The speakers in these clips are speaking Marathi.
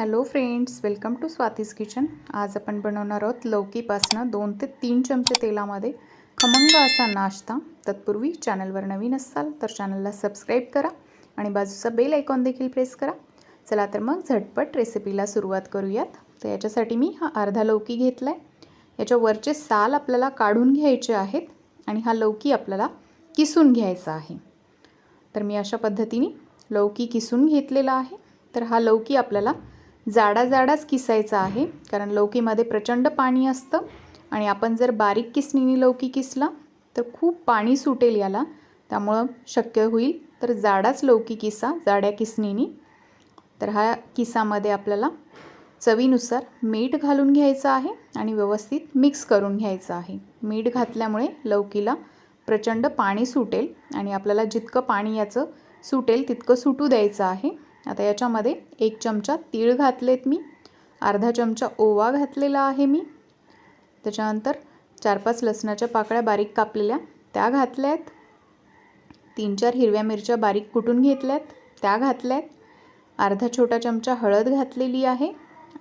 Hello friends, welcome to Swati's kitchen. आज आपण बनवणार आहोत लौकीपासनं 2 ते 3 चमचे तेलामध्ये खमंग असा नाश्ता। तत्पूर्वी चॅनलवर नवीन असाल तर चॅनलला सबस्क्राईब करा आणि बाजूचा बेल आयकॉन देखील प्रेस करा। चला तर मग झटपट रेसिपीला सुरुवात करूयात। तर याच्यासाठी मी हा अर्धा लौकी घेतला आहे। याच्या वरचे साल आपल्याला काढून घ्यायचे आहेत आणि हा लौकी आपल्याला किसून घ्यायचा आहे। तर मी अशा पद्धतीने लौकी किसून घेतलेला आहे। तर हा लौकी आपल्याला जाडाच किसायचा आहे, कारण लौकीमध्ये प्रचंड पाणी असतं आणि आपण जर बारीक किसणीने लौकी किसला तर खूप पाणी सुटेल याला। त्यामुळे शक्य होईल तर जाडाच लौकी किसा, जाड्या किसणीने। तर हा किसामध्ये आपल्याला चवीनुसार मीठ घालून घ्यायचं आहे आणि व्यवस्थित मिक्स करून घ्यायचं आहे। मीठ घातल्यामुळे लौकीला प्रचंड पाणी सुटेल आणि आपल्याला जितकं पाणी याचं सुटेल तितकं सुटू द्यायचं आहे। आता याच्यामध्ये 1 चमचा तीळ घातलेत मी, अर्धा चमचा ओवा घातलेला आहे मी। त्याच्यानंतर 4-5 लसणाच्या पाकळ्या बारीक कापलेल्या त्या घातल्यात, 3-4 हिरव्या मिरच्या बारीक कुटून घेतल्यात त्या घातल्यात, अर्धा छोटा चमचा हळद घातलेली आहे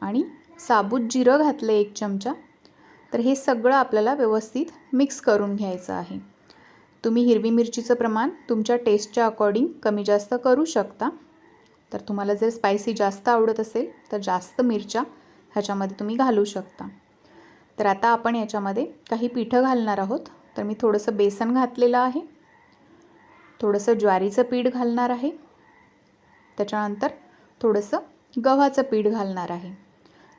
आणि साबूत जिरं घातलं 1 चमचा। तर हे सगळं आपल्याला व्यवस्थित मिक्स करून घ्यायचं आहे। तुम्ही हिरवी मिरचीचं प्रमाण तुमच्या टेस्टच्या अकॉर्डिंग कमी जास्त करू शकता। तर तुम्हाला जर स्पायसी जास्त आवडत असेल तर जास्त मिरच्या ह्याच्यामध्ये तुम्ही घालू शकता। तर आता आपण याच्यामध्ये काही पिठं घालणार आहोत। तर मी थोडंसं बेसन घातलेलं आहे, थोडंसं ज्वारीचं पीठ घालणार आहे, त्याच्यानंतर थोडंसं गव्हाचं पीठ घालणार आहे।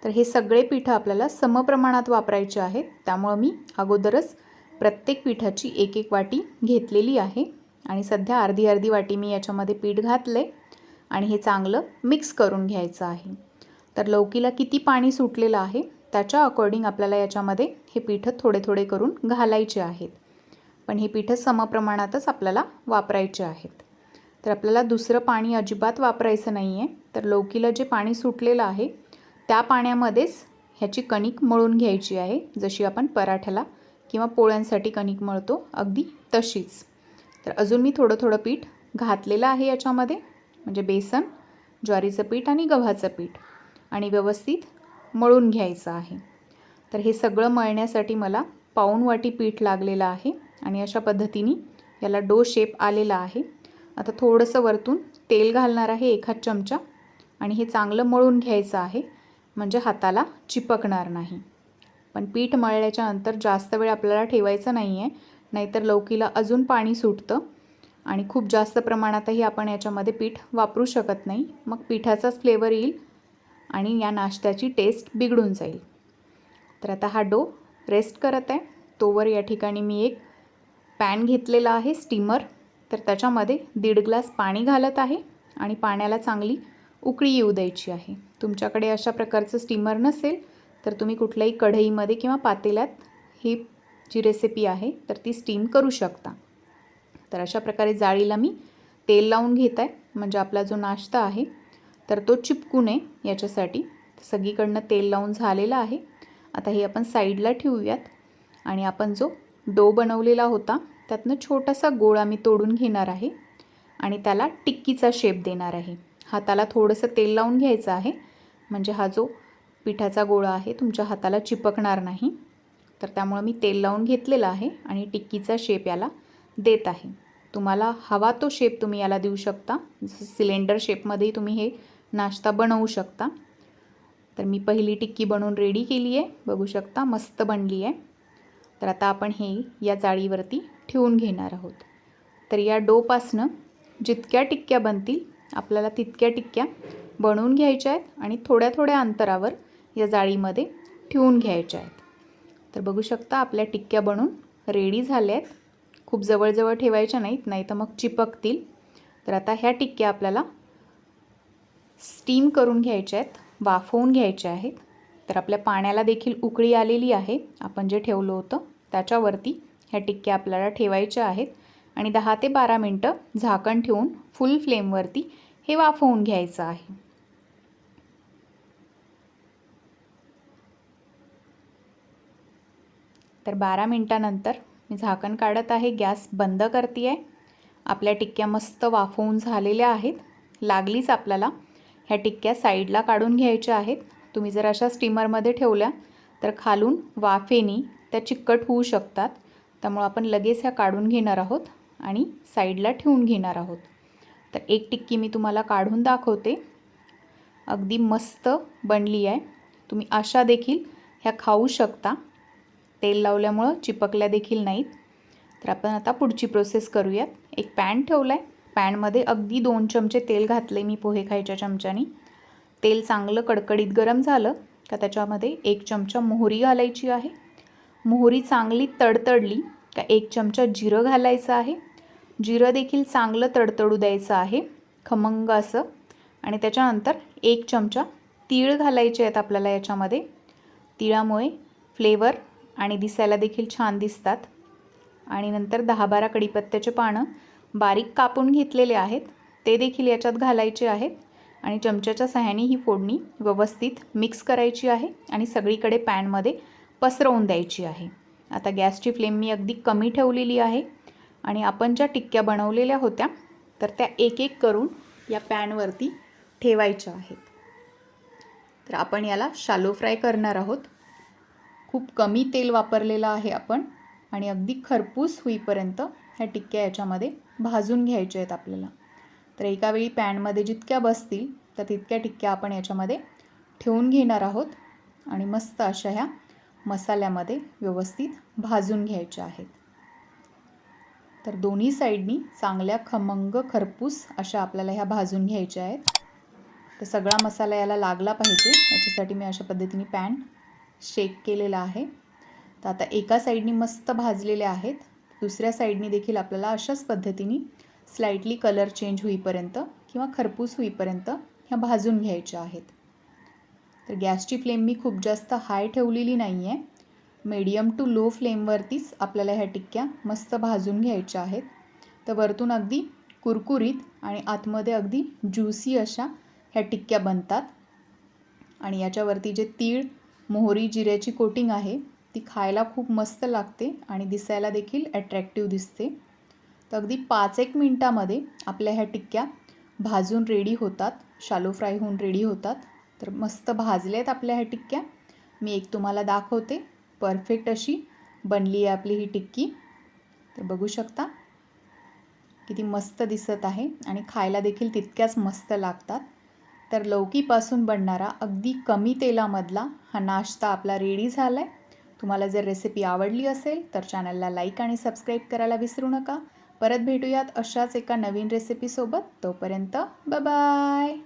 तर हे सगळे पिठं आपल्याला समप्रमाणात वापरायचे आहेत। त्यामुळे मी अगोदरच प्रत्येक पिठाची 1-1 वाटी घेतलेली आहे आणि सध्या अर्धी वाटी मी याच्यामध्ये पीठ घातले आणि हे चांगलं मिक्स करून घ्यायचं आहे। तर लौकीला किती पाणी सुटलेलं आहे त्याच्या अकॉर्डिंग आपल्याला याच्यामध्ये हे पिठं थोडे करून घालायचे आहेत, पण हे पिठं समप्रमाणातच आपल्याला वापरायचे आहेत। तर आपल्याला दुसरं पाणी अजिबात वापरायचं नाही आहे। तर लौकीला जे पाणी सुटलेलं आहे त्या पाण्यामध्येच ह्याची कणिक मळून घ्यायची आहे, जशी आपण पराठ्याला किंवा पोळ्यांसाठी कणिक मळतो अगदी तशीच। तर अजून मी थोडं पीठ घातलेलं आहे याच्यामध्ये, म्हणजे बेसन, ज्वारीचं पीठ आणि गव्हाचं पीठ, आणि व्यवस्थित मळून घ्यायचं आहे। तर हे सगळं मळण्यासाठी मला पाऊण वाटी पीठ लागलेलं आहे आणि अशा पद्धतीने याला डो शेप आलेला आहे। आता थोडंसं वरतून तेल घालणार आहे 1 चमचा आणि हे चांगलं मळून घ्यायचं आहे, म्हणजे हाताला चिपकणार नाही। पण पीठ मळल्याच्या नंतर जास्त वेळ आपल्याला ठेवायचं नाही आहे, नाहीतर लौकीला अजून पाणी सुटतं आणि खूप जास्त प्रमाणातही आपण याच्यामध्ये पीठ वापरू शकत नाही। मग पिठाचाच फ्लेवर येईल आणि या नाश्त्याची टेस्ट बिघडून जाईल। तर आता हा डो रेस्ट करत आहे, तोवर या ठिकाणी मी एक पॅन घेतलेला आहे स्टीमर। तर त्याच्यामध्ये 1.5 ग्लास पाणी घालत आहे आणि पाण्याला चांगली उकळी येऊ द्यायची आहे। तुमच्याकडे अशा प्रकारचं स्टीमर नसेल तर तुम्ही कुठल्याही कढईमध्ये किंवा पातेल्यात ही जी रेसिपी आहे तर ती स्टीम करू शकता। तर अशा प्रकारे जाळीला मी तेल लावून घेत आहे, म्हणजे आपला जो नाश्ता आहे तर तो चिपकू नये याच्यासाठी। सगळीकडनं तेल लावून झालेलं आहे। आता हे आपण साईडला ठेवूयात आणि आपण जो डो बनवलेला होता त्यातनं छोटासा गोळा मी तोडून घेणार आहे आणि त्याला टिक्कीचा शेप देणार आहे। हाताला थोडंसं तेल लावून घ्यायचं आहे, म्हणजे हा जो पिठाचा गोळा आहे तुमच्या हाताला चिपकणार नाही। तर त्यामुळे मी तेल लावून घेतलेला आहे आणि टिक्कीचा शेप याला देत आहे। तुम्हाला हवा तो शेप तुम्ही याला देऊ शकता, जसं सिलेंडर शेपमध्येही तुम्ही हे नाश्ता बनवू शकता। तर मी पहिली टिक्की बनवून रेडी केली आहे, बघू शकता मस्त बनली आहे। तर आता आपण हे या जाळीवरती ठेवून घेणार आहोत। तर या डोपासनं जितक्या टिक्क्या बनतील आपल्याला तितक्या टिक्क्या बनवून घ्यायच्या आहेत आणि थोड्या अंतरावर या जाळीमध्ये ठेवून घ्यायच्या आहेत। तर बघू शकता आपल्या टिक्क्या बनून रेडी झाल्या आहेत। खूप जवळ ठेवायच्या नाहीत, नाही तर मग चिपकतील। तर आता ह्या टिक्क्या आपल्याला स्टीम करून घ्यायच्या आहेत, वाफवून घ्यायच्या आहेत। तर आपल्या पाण्याला देखील उकळी आलेली आहे, आपण जे ठेवलं होतं त्याच्यावरती ह्या टिक्क्या आपल्याला ठेवायच्या आहेत आणि 10 ते 12 मिनटं झाकण ठेवून फुल फ्लेमवरती हे वाफवून घ्यायचं आहे। तर 12 मिनटानंतर मी झाकण काढत आहे, गॅस बंद करते आहे। आपल्या टिक्क्या मस्त वाफवून झालेल्या आहेत। लागलीच आपल्याला ह्या टिक्क्या साईडला काढून घ्यायच्या आहेत. तुम्ही जर अशा स्टीमरमध्ये ठेवल्या तर खालून वाफेने त्या चिकट होऊ शकतात. त्यामुळे आपण लगेच ह्या काढून घेणार आहोत आणि साईडला ठेवून घेणार आहोत. तर एक टिक्की मी तुम्हाला काढून दाखवते. अगदी मस्त बनली आहे. तुम्ही अशा देखील ह्या खाऊ शकता. तेल लावल्यामुळं चिपकल्या देखील नाहीत. तर आपण आता पुढची प्रोसेस करूयात. एक पॅन ठेवला आहे. पॅनमध्ये अगदी 2 चमचे तेल घातले मी पोहे खायच्या चमच्यानी. तेल चांगलं कडकडीत गरम झालं का त्याच्यामध्ये 1 चमचा मोहरी घालायची आहे. मोहरी चांगली तडतडली का 1 चमचा जिरं घालायचं आहे. जिरं देखील चांगलं तडतडू द्यायचं आहे खमंग असं. आणि त्याच्यानंतर 1 चमचा तीळ घालायचे आहेत आपल्याला याच्यामध्ये. तिळामुळे फ्लेवर आणि दिसायला देखील छान दिसतात. आणि नंतर 10-12 कढीपत्त्याचे पानं बारीक कापून घेतलेले आहेत ते देखील याच्यात घालायचे आहेत. आणि चमच्याच्या सहाय्याने ही फोडणी व्यवस्थित मिक्स करायची आहे आणि सगळीकडे पॅनमध्ये पसरवून द्यायची आहे. आता गॅसची फ्लेम मी अगदी कमी ठेवलेली आहे. आणि आपण ज्या टिक्क्या बनवलेल्या होत्या तर त्या एक एक करून या पॅनवरती ठेवायच्या आहेत. तर आपण याला शॅलो फ्राय करणार आहोत. खूप कमी तेल वापरलेलं आहे आपण आणि अगदी खरपूस होईपर्यंत ह्या टिक्क्या याच्यामध्ये भाजून घ्यायच्या आहेत आपल्याला. तर एका वेळी पॅनमध्ये जितक्या बसतील तर तितक्या टिक्क्या आपण याच्यामध्ये ठेवून घेणार आहोत आणि मस्त अशा ह्या मसाल्यामध्ये व्यवस्थित भाजून घ्यायच्या आहेत. तर दोन्ही साईडनी चांगल्या खमंग खरपूस अशा आपल्याला ह्या भाजून घ्यायच्या आहेत. तर सगळा मसाला याला लागला पाहिजे याच्यासाठी मी अशा पद्धतीने पॅन शेक केलेला आहे. तर आता एका साईडनी मस्त भाजलेले आहेत. दुसऱ्या साईडनी देखील आपल्याला अशाच पद्धतीने स्लाइटली कलर चेंज होईपर्यंत किंवा खरपूस होईपर्यंत ह्या भाजून घ्यायच्या आहेत. तर गॅसची फ्लेम मी खूप जास्त हाय ठेवलेली नाही आहे. मीडियम टू लो फ्लेमवरतीच आपल्याला ह्या टिक्क्या मस्त भाजून घ्यायच्या आहेत. तर वरतून अगदी कुरकुरीत आणि आतमध्ये अगदी ज्युसी अशा ह्या टिक्क्या बनतात. आणि याच्यावरती जे तीळ मोहरी जिऱ्याची कोटिंग आहे ती खायला खूप मस्त लागते आणि दिसायला देखील अट्रॅक्टिव्ह दिसते. तर अगदी 5-1 मिनटामध्ये आपल्या ह्या टिक्क्या भाजून रेडी होतात. शॅलो फ्राय होऊन रेडी होतात. तर मस्त भाजल्या आहेत आपल्या ह्या टिक्क्या. मी एक तुम्हाला दाखवते. परफेक्ट अशी बनली आहे आपली ही टिक्की. तर बघू शकता किती मस्त दिसत आहे आणि खायला देखील तितक्याच मस्त लागतात. तर लौकीपासून बनणारा अगदी कमी तेलामधला हा नाश्ता आपला रेडी झाला आहे. तुम्हाला जर रेसिपी आवडली असेल तर चॅनलला लाईक आणि सबस्क्राईब करायला विसरू नका. परत भेटूयात अशाच एका नवीन रेसिपीसोबत. तोपर्यंत बाय बाय.